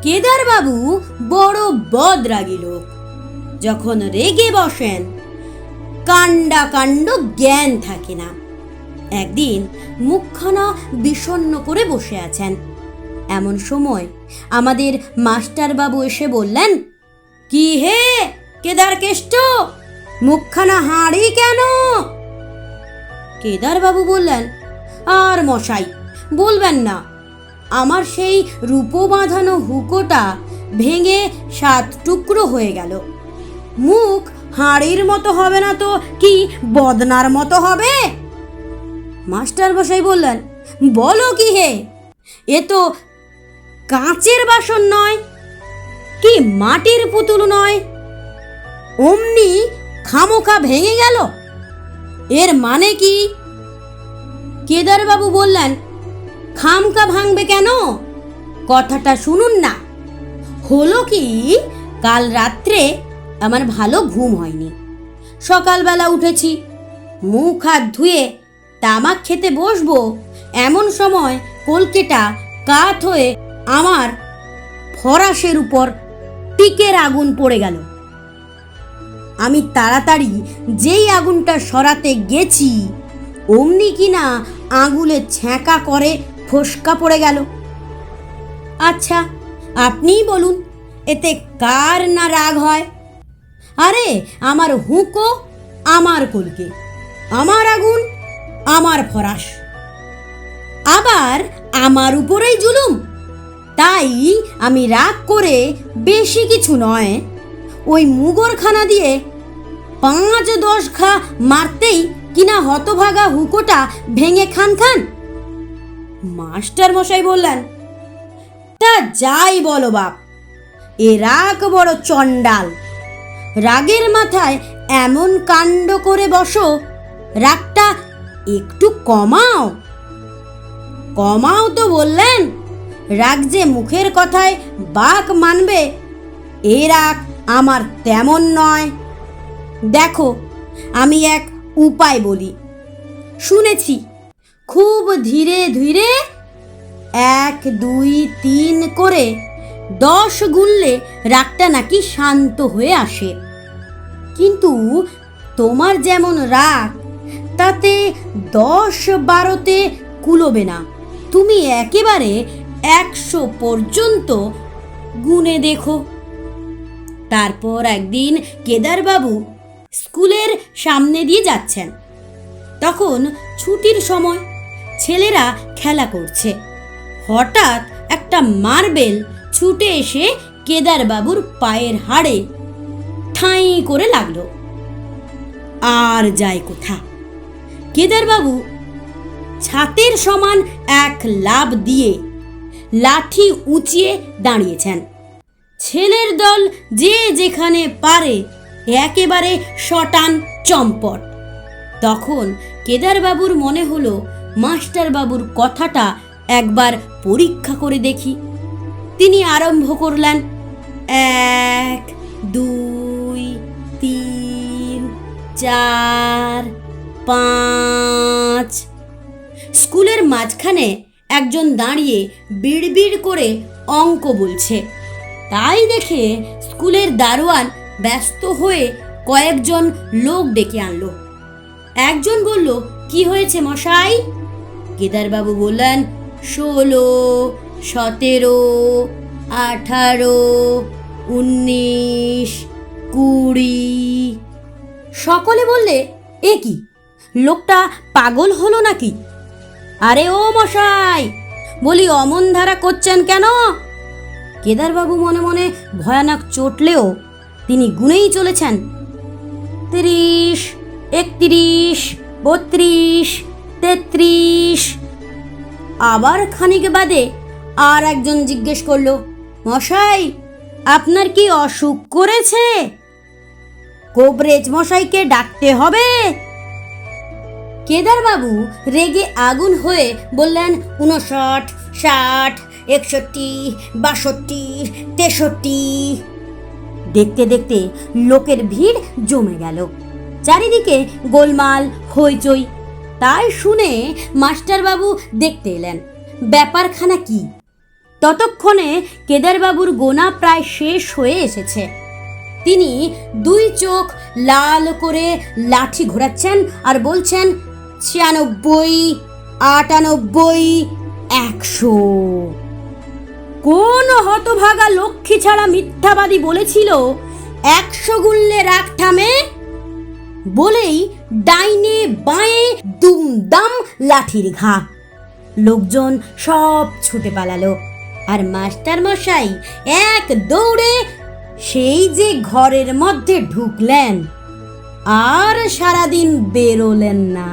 কেদারবাবু বড় বদরাগী লোক। যখন রেগে বসেন কাণ্ডা কাণ্ড জ্ঞান থাকে না। একদিন মুখখানা বিষণ্ণ করে বসে আছেন। এমন সময় আমাদের মাস্টারবাবু এসে বললেন, কি হে কেদার কেষ্ট, মুখখানা হাঁড়ি কেন? কেদারবাবু বললেন, আর মশাই বলবেন না, আমার সেই রূপো বাঁধানো হুকোটা ভেঙে 7 টুকরো হয়ে গেল। মুখ হাঁড়ির মতো হবে না তো কি বদনার মতো হবে? মাস্টার মশাই বললেন, বলো কি হে, এ তো কাঁচের বাসন নয় কি মাটির পুতুল নয়, অমনি খামোখা ভেঙে গেল, এর মানে কি? কেদারবাবু বললেন, খামকা ভাঙবে কেন, কথাটা শুনুন না। হলো কি, কাল রাত্রে আমার ভালো ঘুম হয়নি। সকালবেলা উঠেছি, মুখ হাত ধুয়ে তামাক খেতে বসবো, এমন সময় কলকেটা কাত হয়ে আমার ফরাসের উপর টিকের আগুন পড়ে গেল। আমি তাড়াতাড়ি যেই আগুনটা সরাতে গেছি, অমনি কিনা আঙুলে ছ্যাঁকা করে ফোসকা পড়ে গেল। আচ্ছা আপনিই বলুন, এতে কার না রাগ হয়? আরে আমার হুঁকো, আমার কলকে, আমার আগুন, আমার ফরাস, আবার আমার উপরেই জুলুম। তাই আমি রাগ করে বেশি কিছু নয়, ওই মুগরখানা দিয়ে 5-10 ঘা মারতেই কিনা হতভাগা হুকোটা ভেঙে খান খান। মাস্টার মশাই বললেন, তা যাই বলো বাপ, এ রাগ বড় চণ্ডাল। রাগের মাথায় এমন কাণ্ড করে বসো, রাগটা একটু কমাও। কমাও তো বললেন, রাগ যে মুখের কথায় বাক মানবে, এ রাগ আমার তেমন নয়। দেখো আমি এক উপায় বলি, শুনেছি খুব ধীরে ধীরে 1, 2, 3 করে 10 গুনলে রাগটা নাকি শান্ত হয়ে আসে। কিন্তু তোমার যেমন রাগ, তাতে 10-12তে কুলোবে না। তুমি একেবারে 100 পর্যন্ত গুনে দেখো। তারপর একদিন কেদারবাবু স্কুলের সামনে দিয়ে যাচ্ছেন। তখন ছুটির সময়, ছেলেরা খেলা করছে। হঠাৎ একটা মার্বেল ছুটে এসে কেদারবাবুর পায়ের হাড়ে ঠাঁই করে লাগলো। আর যায় কোথা! কেদারবাবু ছাতের সমান এক লাফ দিয়ে লাঠি উঁচিয়ে দাঁড়িয়েছেন। ছেলের দল যে যেখানে পারে একেবারে শটান চম্পট। তখন কেদারবাবুর মনে হলো, মাস্টারবাবুর কথাটা একবার পরীক্ষা করে দেখি। তিনি আরম্ভ করলেন, 1, 2, 3, 4, 5। স্কুলের মাঝখানে একজন দাঁড়িয়ে বিড়বিড় করে অঙ্ক বলছে। তাই দেখে স্কুলের দারোয়ান ব্যস্ত হয়ে কয়েকজন লোক ডেকে আনলো। একজন বলল, কি হয়েছে মশাই? কেদারবাবু বললেন, 16, 17, 18, 19, 20। সকলে বললে, এ কি, লোকটা পাগল হলো নাকি? আরে ও মশাই, বলি অমন ধারা করছেন কেন? কেদারবাবু মনে মনে ভয়ানক চটলেও তিনি গুনেই চলেছেন। 30, 31, 32, 33। আবার খানিক বাদে আর একজন জিজ্ঞেস করলো, মশাই আপনার কি অসুখ করেছে? কোবরেজ মশাইকে ডাকতে হবে। কেদারবাবু রেগে আগুন হয়ে বললেন, 59, 60, 61, 62, 63। দেখতে দেখতে লোকের ভিড় জমে গেল। চারিদিকে গোলমাল হইচই। তাই শুনে মাস্টারবাবু দেখতে এলেন ব্যাপারখানা কি। ততক্ষণে কেদারবাবুর গোনা প্রায় শেষ হয়ে এসেছে। তিনি 2 চোখ লাল করে লাঠি ঘোরাচ্ছেন আর বলছেন, 96, 98, 100। কোন হতভাগা লক্ষ্মী ছাড়া মিথ্যাবাদী বলেছিল 100 গুনলে রাগ থামে? বলেই ডাইনে বাঁয়ে দুমদাম লাঠির ঘা। লোকজন সব ছুটে পালালো, আর মাস্টার মশাই এক দৌড়ে সেই যে ঘরের মধ্যে ঢুকলেন, আর সারাদিন বেরোলেন না।